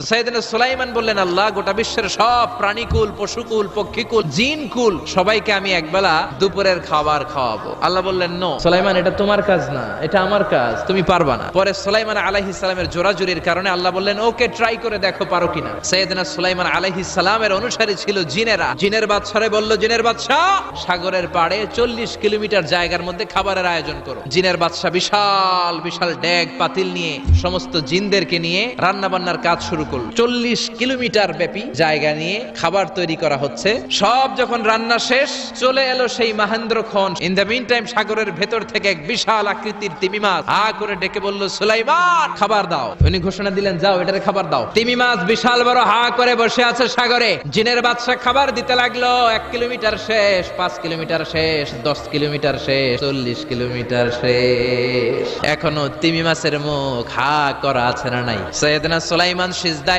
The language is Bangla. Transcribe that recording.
সাইয়েদনা সুলাইমান বললেন, আল্লাহ, গোটা বিশ্বের সব প্রাণীকুল, পশুকুল, পক্ষীকুল, জিনকুল সবাইকে আমি একবেলা দুপুরের খাবার খাওয়াবো। আল্লাহ বললেন, নো সুলাইমান, এটা তোমার কাজ না, এটা আমার কাজ, তুমি পারবা না। পরে সুলাইমান আলাইহিস সালামের জোরাজুরির কারণে আল্লাহ বললেন, ওকে, ট্রাই করে দেখো পারো কিনা। সাইয়েদনা সুলাইমান আলাইহিস সালামের অনুসারী ছিল জিনেরা। জিনের বাদশারে বলল, জিনের বাদশা, সাগরের পাড়ে 40 কিলোমিটার জায়গার মধ্যে খাবারের আয়োজন করো। জিনের বাদশা বিশাল বিশাল ডেক পাতিল নিয়ে সমস্ত জিনদেরকে নিয়ে রান্না বান্নার কাজ শুরু করল। 40 কিলোমিটার ব্যাপী জায়গা নিয়ে খাবার তৈরি করা হচ্ছে। সব যখন রান্না শেষ, চলে এলো সেই মহেন্দ্রক্ষণ। ইন দ্য মিন টাইম সাগরের ভেতর থেকে এক বিশাল আকৃতির তিমি মাছ হা করে ডেকে বলল, সুলাইমান, খাবার দাও। উনি ঘোষণা দিলেন, যাও, এটারে খাবার দাও। তিমি মাছ বিশাল বড় হা করে বসে আছে সাগরে। জিনের বাদশা খাবার দিতে লাগলো। 1 কিলোমিটার শেষ, 5 কিলোমিটার শেষ, 10 কিলোমিটার শেষ, 40 কিলোমিটার শেষ। এখনো তিমি মাছের মুখ হা করা আছে না নাই? সাইয়েদনা সুলাইমান সিজদা